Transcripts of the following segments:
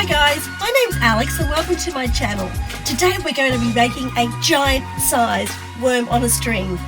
guys, my name's Alex and welcome to my channel. Today we're going to be making a giant sized worm on a string.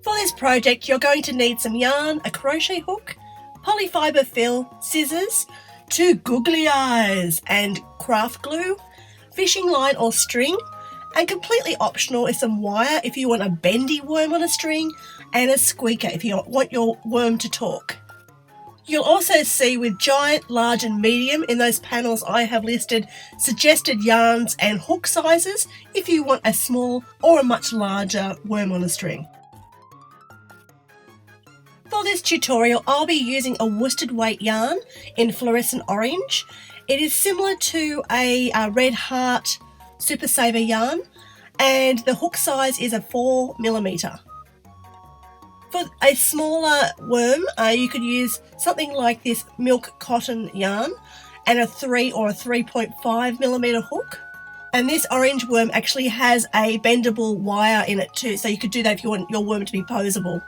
For this project, you're going to need some yarn, a crochet hook, Fibre Fill, scissors, 2 googly eyes and craft glue, fishing line or string, and completely optional is some wire if you want a bendy worm on a string, and a squeaker if you want your worm to talk. You'll also see with giant, large and medium in those panels I have listed suggested yarns and hook sizes if you want a small or a much larger worm on a string. For this tutorial, I'll be using a worsted weight yarn in fluorescent orange. It is similar to a Red Heart Super Saver yarn, and the hook size is a 4mm. For a smaller worm, you could use something like this milk cotton yarn and a 3 or a 3.5mm hook. And this orange worm actually has a bendable wire in it too, so you could do that if you want your worm to be poseable.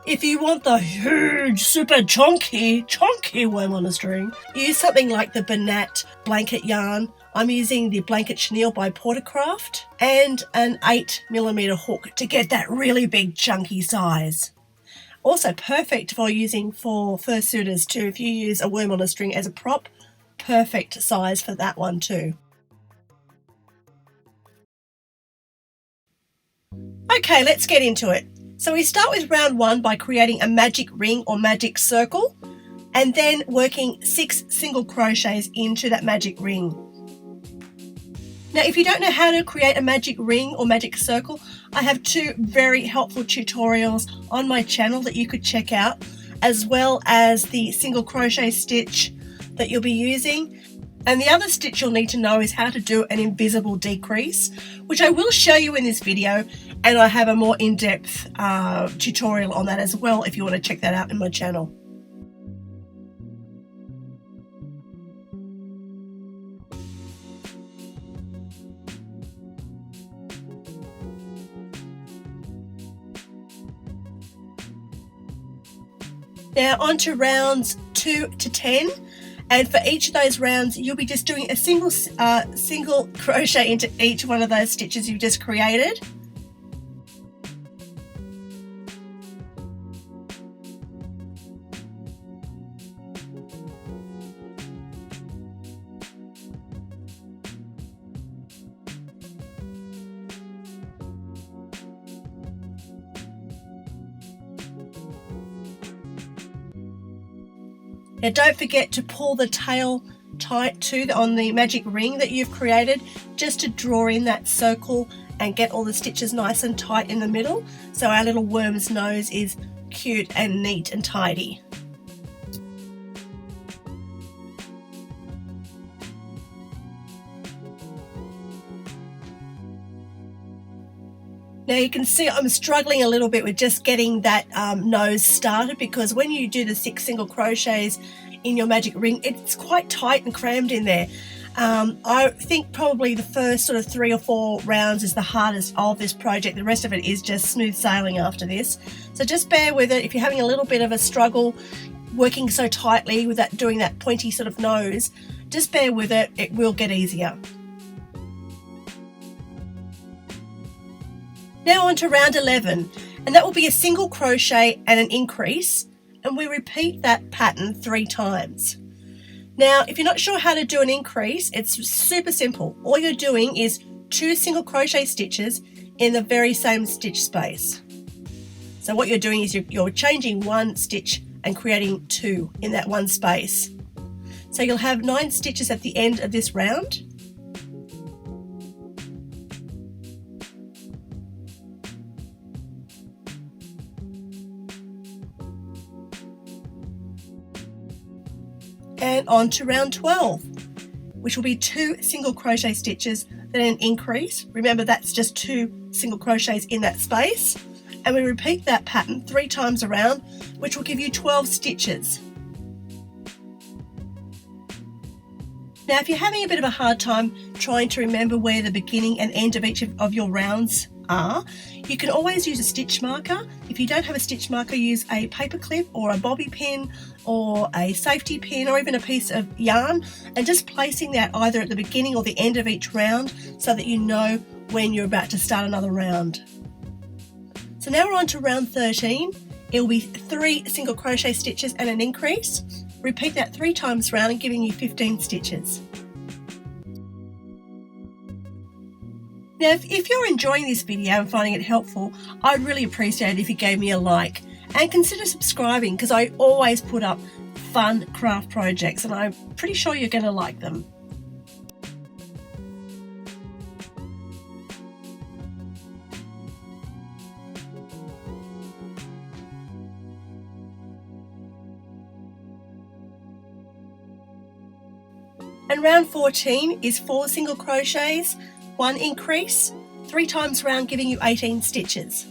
If you want the huge, super chonky worm on a string, use something like the Banat blanket yarn. I'm using the Blanket Chenille by Portercraft and an 8mm hook to get that really big chunky size. Also perfect for using for fursuiters too. If you use a worm on a string as a prop, perfect size for that one too. Okay, let's get into it. So we start with round 1 by creating a magic ring or magic circle and then working 6 single crochets into that magic ring. Now if you don't know how to create a magic ring or magic circle, I have 2 very helpful tutorials on my channel that you could check out, as well as the single crochet stitch that you'll be using. And the other stitch you'll need to know is how to do an invisible decrease, which I will show you in this video, and I have a more in-depth tutorial on that as well if you want to check that out in my channel. Now on to rounds 2 to 10. And for each of those rounds, you'll be just doing a single crochet into each one of those stitches you've just created. Now don't forget to pull the tail tight too on the magic ring that you've created, just to draw in that circle and get all the stitches nice and tight in the middle, so our little worm's nose is cute and neat and tidy. Now you can see I'm struggling a little bit with just getting that nose started, because when you do the 6 single crochets in your magic ring, it's quite tight and crammed in there. I think probably the first sort of 3 or 4 rounds is the hardest of this project. The rest of it is just smooth sailing after this. So just bear with it. If you're having a little bit of a struggle working so tightly with that, doing that pointy sort of nose, just bear with it. It will get easier. Now on to round 11, and that will be a single crochet and an increase, and we repeat that pattern 3 times. Now if you're not sure how to do an increase, it's super simple. All you're doing is 2 single crochet stitches in the very same stitch space. So what you're doing is you're changing 1 stitch and creating 2 in that one space. So you'll have 9 stitches at the end of this round. And on to round 12. which will be 2 single crochet stitches, then an increase. Remember, that's just 2 single crochets in that space. And we repeat that pattern 3 times around, which will give you 12 stitches. Now, if you're having a bit of a hard time trying to remember where the beginning and end of each of your rounds are, you can always use a stitch marker. If you don't have a stitch marker, use a paper clip or a bobby pin or a safety pin or even a piece of yarn, and just placing that either at the beginning or the end of each round so that you know when you're about to start another round. So now we're on to round 13. It will be 3 single crochet stitches and an increase. Repeat that 3 times round and giving you 15 stitches. Now, if you're enjoying this video and finding it helpful, I'd really appreciate it if you gave me a like, and consider subscribing, because I always put up fun craft projects and I'm pretty sure you're going to like them. And round 14 is 4 single crochets, 1 increase, 3 times round, giving you 18 stitches.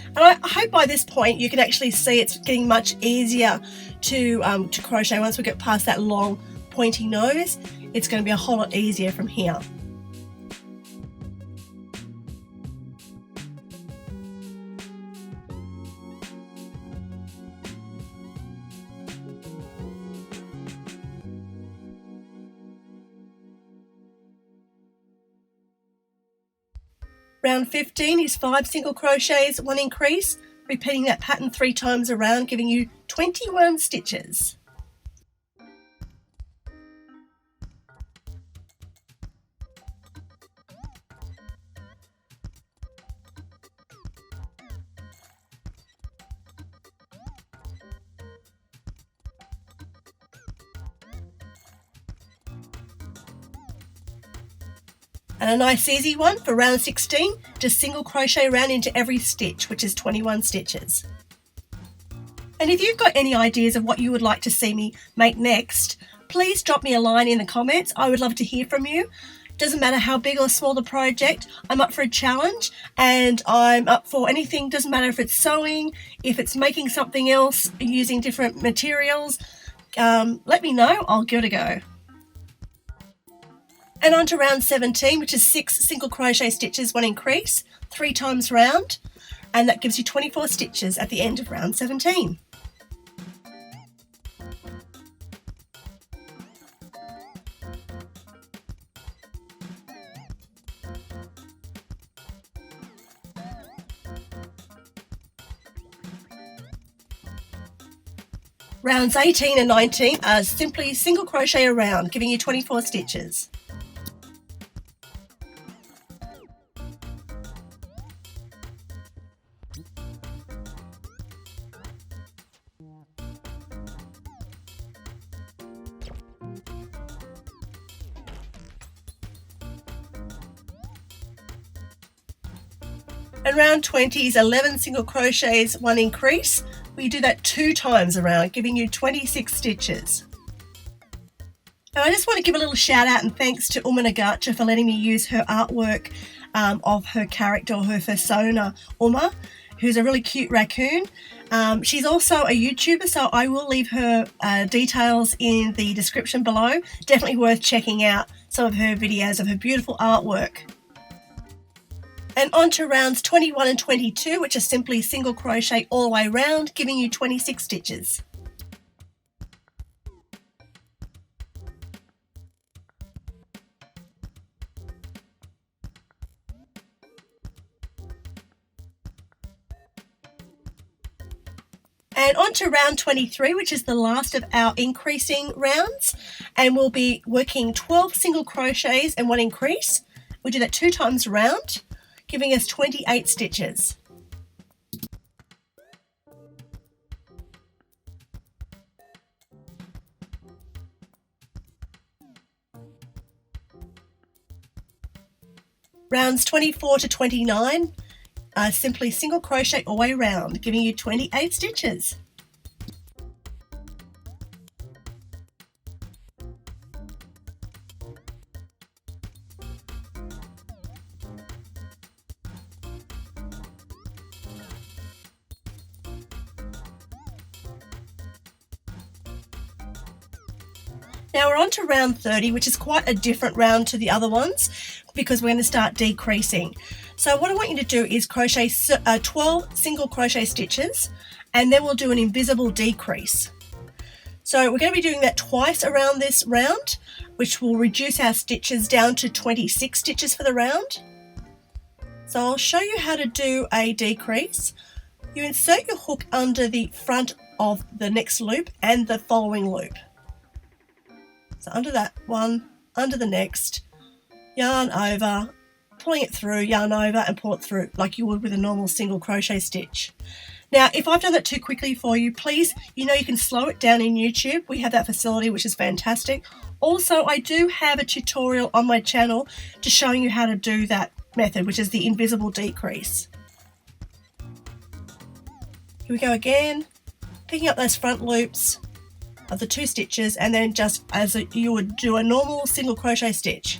And I hope by this point you can actually see it's getting much easier to crochet. Once we get past that long pointy nose, it's going to be a whole lot easier from here. Round 15 is 5 single crochets, 1 increase, repeating that pattern 3 times around, giving you 21 stitches. And a nice easy one for round 16, just single crochet around into every stitch, which is 21 stitches. And if you've got any ideas of what you would like to see me make next, please drop me a line in the comments. I would love to hear from you. Doesn't matter how big or small the project, I'm up for a challenge, and I'm up for anything. Doesn't matter if it's sewing, if it's making something else using different materials. Let me know, I'll give it a go. And on to round 17, which is 6 single crochet stitches, 1 increase, 3 times round, and that gives you 24 stitches at the end of round 17. Rounds 18 and 19 are simply single crochet around, giving you 24 stitches. And round 20 is 11 single crochets, 1 increase. We do that 2 times around, giving you 26 stitches. And I just want to give a little shout out and thanks to Nagacha for letting me use her artwork of her character, or her persona, Uma, who's a really cute raccoon. She's also a YouTuber, so I will leave her details in the description below. Definitely worth checking out some of her videos of her beautiful artwork. And on to rounds 21 and 22, which are simply single crochet all the way around, giving you 26 stitches. And on to round 23, which is the last of our increasing rounds, and we'll be working 12 single crochets and 1 increase. We'll do that 2 times around, giving us 28 stitches. Rounds 24 to 29 are simply single crochet all the way around, giving you 28 stitches. Now we're on to round 30, which is quite a different round to the other ones because we're going to start decreasing. So what I want you to do is crochet 12 single crochet stitches, and then we'll do an invisible decrease. So we're going to be doing that twice around this round, which will reduce our stitches down to 26 stitches for the round. So I'll show you how to do a decrease. You insert your hook under the front of the next loop and the following loop. So under that one, under the next, yarn over, pulling it through, yarn over and pull it through like you would with a normal single crochet stitch. Now, if I've done that too quickly for you, please, you know you can slow it down in YouTube. We have that facility, which is fantastic. Also, I do have a tutorial on my channel just showing you how to do that method, which is the invisible decrease. Here we go again, picking up those front loops of the 2 stitches, and then just as you would do a normal single crochet stitch.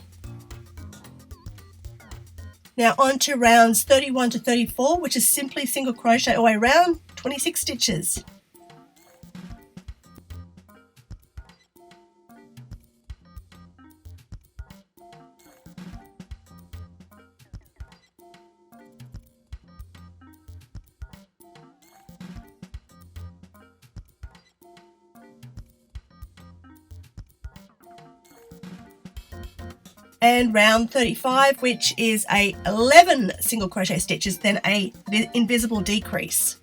Now on to rounds 31 to 34, which is simply single crochet all the way around, 26 stitches. And round 35, which is 11 single crochet stitches, then a invisible decrease.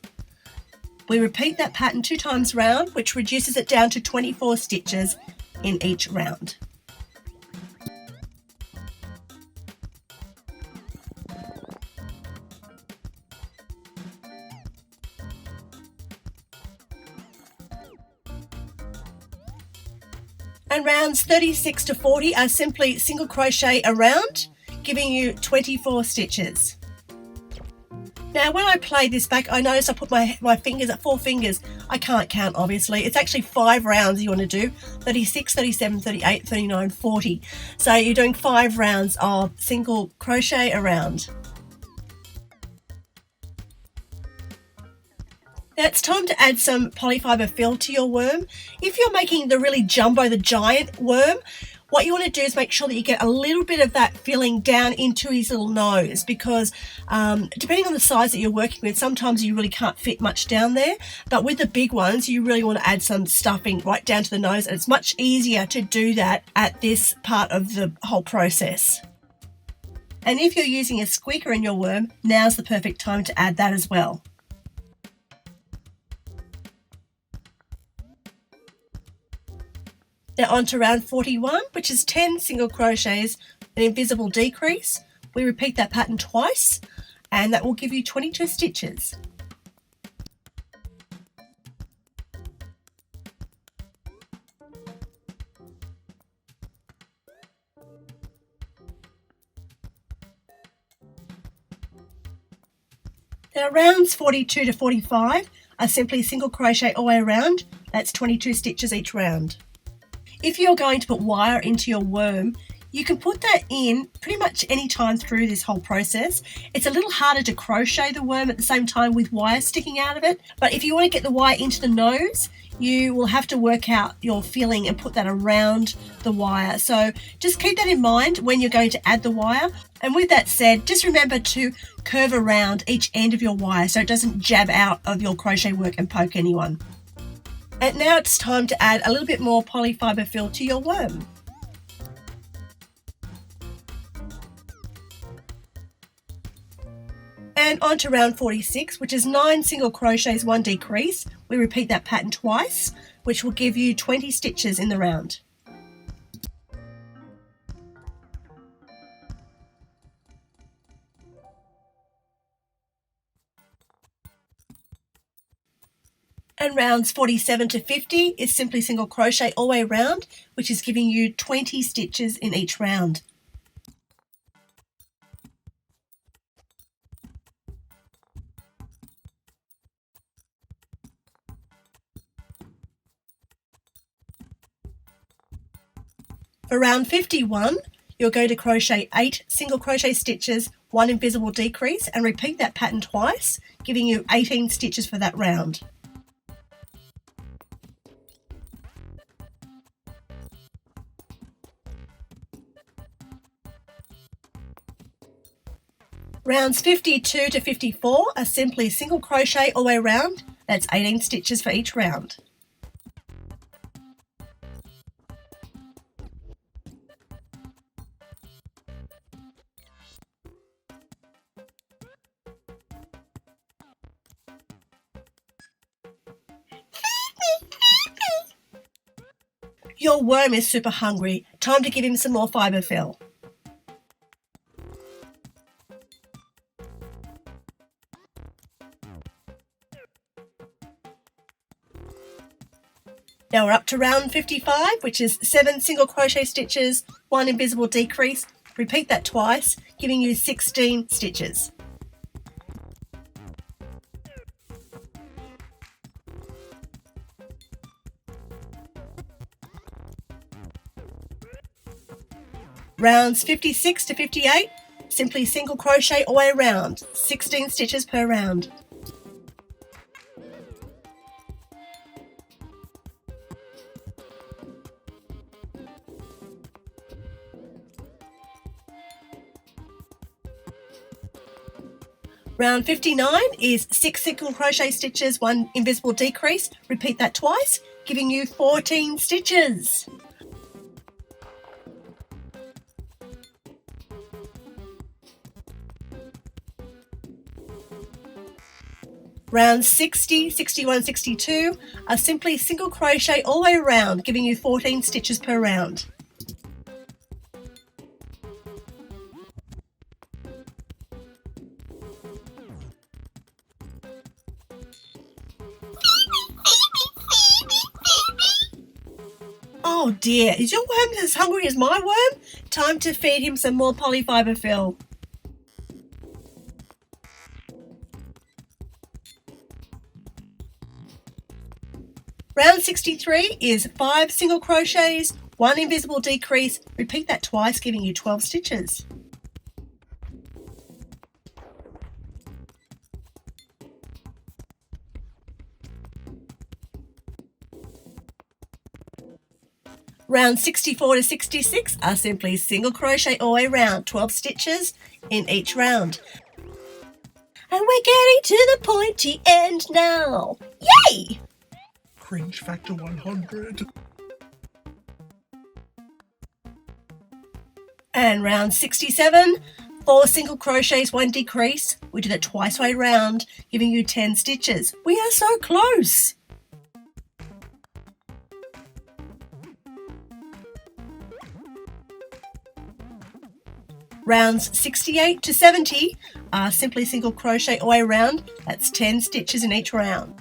We repeat that pattern 2 times round, which reduces it down to 24 stitches in each round. And rounds 36 to 40 are simply single crochet around, giving you 24 stitches. Now when I play this back, I notice I put my fingers at 4 fingers. I can't count, obviously. It's actually 5 rounds you want to do, 36, 37, 38, 39, 40. So you're doing 5 rounds of single crochet around. Now it's time to add some polyfibre fill to your worm. If you're making the really jumbo, the giant worm, what you want to do is make sure that you get a little bit of that filling down into his little nose, because depending on the size that you're working with, sometimes you really can't fit much down there. But with the big ones, you really want to add some stuffing right down to the nose, and it's much easier to do that at this part of the whole process. And if you're using a squeaker in your worm, now's the perfect time to add that as well. Now on to round 41, which is 10 single crochets, an invisible decrease. We repeat that pattern twice, and that will give you 22 stitches. Now rounds 42 to 45 are simply single crochet all the way around. That's 22 stitches each round. If you're going to put wire into your worm, you can put that in pretty much any time through this whole process. It's a little harder to crochet the worm at the same time with wire sticking out of it, but if you want to get the wire into the nose, you will have to work out your filling and put that around the wire. So just keep that in mind when you're going to add the wire. And with that said, just remember to curve around each end of your wire so it doesn't jab out of your crochet work and poke anyone. And now it's time to add a little bit more polyfibre fill to your worm. And on to round 46, which is 9 single crochets, 1 decrease. We repeat that pattern twice, which will give you 20 stitches in the round. And rounds 47 to 50 is simply single crochet all the way around, which is giving you 20 stitches in each round. For round 51, you're going to crochet 8 single crochet stitches, 1 invisible decrease, and repeat that pattern twice, giving you 18 stitches for that round. Rounds 52 to 54 are simply single crochet all the way around. That's 18 stitches for each round. Your worm is super hungry. Time to give him some more fibre fill. Now we're up to round 55, which is 7 single crochet stitches, 1 invisible decrease. Repeat that twice, giving you 16 stitches. Rounds 56 to 58, simply single crochet all the way around, 16 stitches per round. Round 59 is 6 single crochet stitches, 1 invisible decrease. Repeat that twice, giving you 14 stitches. Rounds 60, 61, 62 are simply single crochet all the way around, giving you 14 stitches per round. Oh dear, is your worm as hungry as my worm? Time to feed him some more polyfibre fill. Round 63 is 5 single crochets, 1 invisible decrease. Repeat that twice, giving you 12 stitches. Rounds 64 to 66 are simply single crochet all the way around, 12 stitches in each round. And we're getting to the pointy end now. Yay! Cringe factor 100. And round 67, 4 single crochets, 1 decrease. We do that twice way round, giving you 10 stitches. We are so close. Rounds 68 to 70 are simply single crochet all the way around. That's 10 stitches in each round.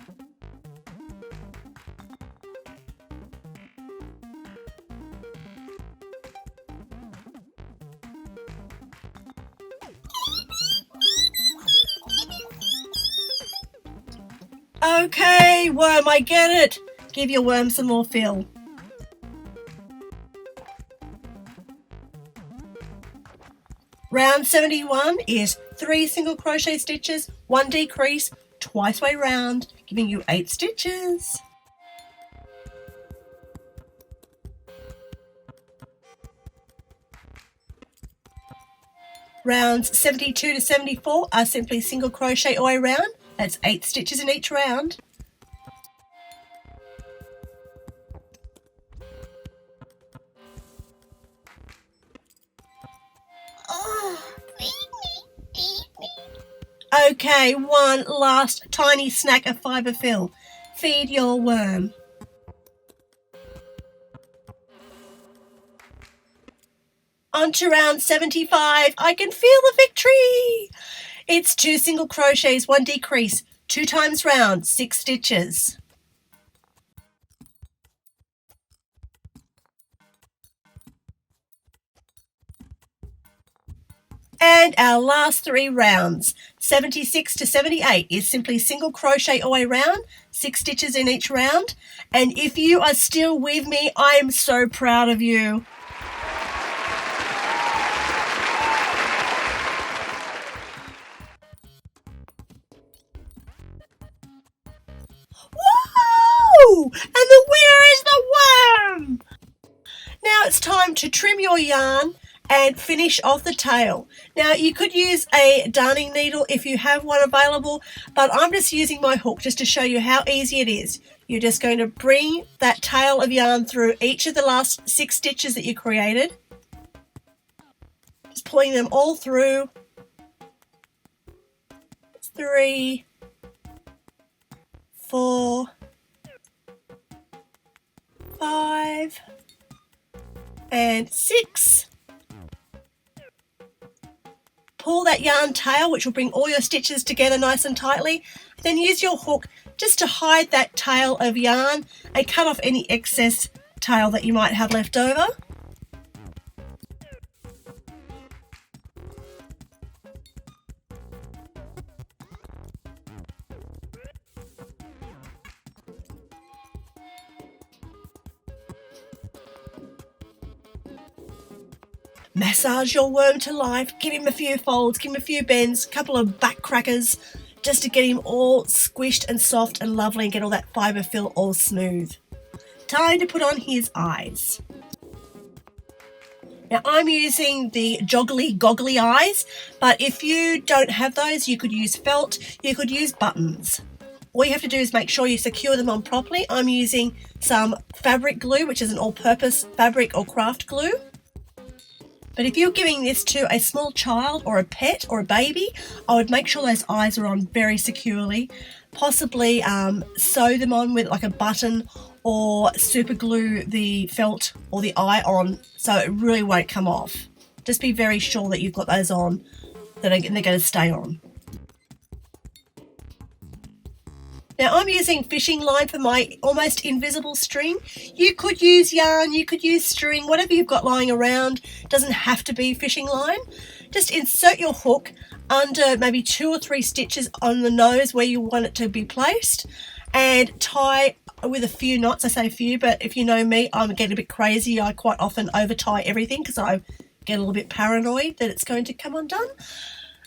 Okay, worm, I get it. Give your worm some more fill. Round 71 is 3 single crochet stitches, 1 decrease, twice way round, giving you 8 stitches. Rounds 72 to 74 are simply single crochet all the way around. That's 8 stitches in each round. Okay, one last tiny snack of fibre fill. Feed your worm. On to round 75. I can feel the victory. It's 2 single crochets, 1 decrease, 2 times round, 6 stitches. And our last 3 rounds, 76 to 78, is simply single crochet all the way around, 6 stitches in each round. And if you are still with me, I am so proud of you. Woo! And the winner is the worm! Now it's time to trim your yarn and finish off the tail. Now you could use a darning needle if you have one available, but I'm just using my hook just to show you how easy it is. You're just going to bring that tail of yarn through each of the last 6 stitches that you created. Just pulling them all through. 3, 4, 5, and 6. Pull that yarn tail, which will bring all your stitches together nice and tightly. Then use your hook just to hide that tail of yarn and cut off any excess tail that you might have left over. Massage your worm to life, give him a few folds, give him a few bends, a couple of back crackers, just to get him all squished and soft and lovely and get all that fibre fill all smooth. Time to put on his eyes. Now I'm using the joggly goggly eyes, but if you don't have those, you could use felt, you could use buttons. All you have to do is make sure you secure them on properly. I'm using some fabric glue, which is an all-purpose fabric or craft glue. But if you're giving this to a small child or a pet or a baby, I would make sure those eyes are on very securely. Possibly sew them on with like a button or super glue the felt or the eye on so it really won't come off. Just be very sure that you've got those on, that they're going to stay on. Now I'm using fishing line for my almost invisible string. You could use yarn, you could use string, whatever you've got lying around. Doesn't have to be fishing line. Just insert your hook under maybe 2 or 3 stitches on the nose where you want it to be placed and tie with a few knots. I say few, but if you know me, I'm getting a bit crazy. I quite often over tie everything because I get a little bit paranoid that it's going to come undone.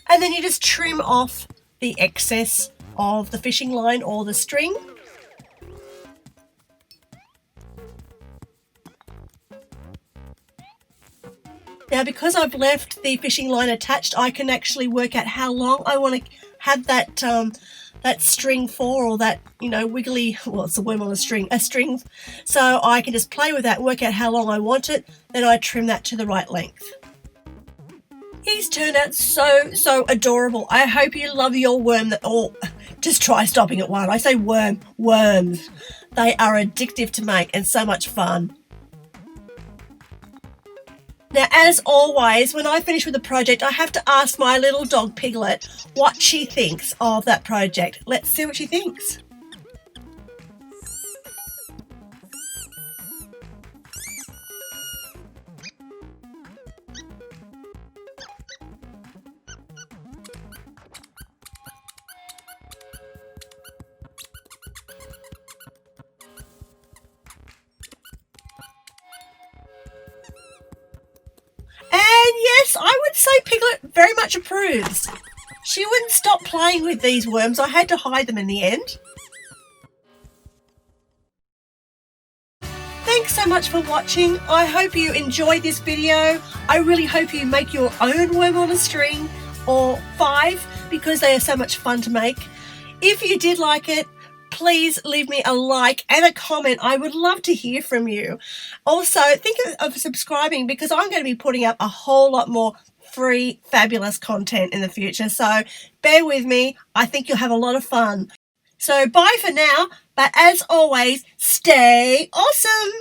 And then you just trim off the excess of the fishing line or the string. Now because I've left the fishing line attached, I can actually work out how long I want to have that that string for, or that, you know, wiggly, well, it's a worm on a string, so I can just play with that, work out how long I want it, then I trim that to the right length. He's turned out so adorable. I hope you love your worm. Just try stopping at one. I say worms. They are addictive to make and so much fun. Now, as always, when I finish with a project, I have to ask my little dog Piglet what she thinks of that project. Let's see what she thinks. Yes, I would say Piglet very much approves. She wouldn't stop playing with these worms. I had to hide them in the end. Thanks so much for watching. I hope you enjoyed this video. I really hope you make your own worm on a string, or 5, because they are so much fun to make. If you did like it, please leave me a like and a comment. I would love to hear from you. Also, think of subscribing, because I'm going to be putting up a whole lot more free, fabulous content in the future. So bear with me. I think you'll have a lot of fun. So bye for now. But as always, stay awesome.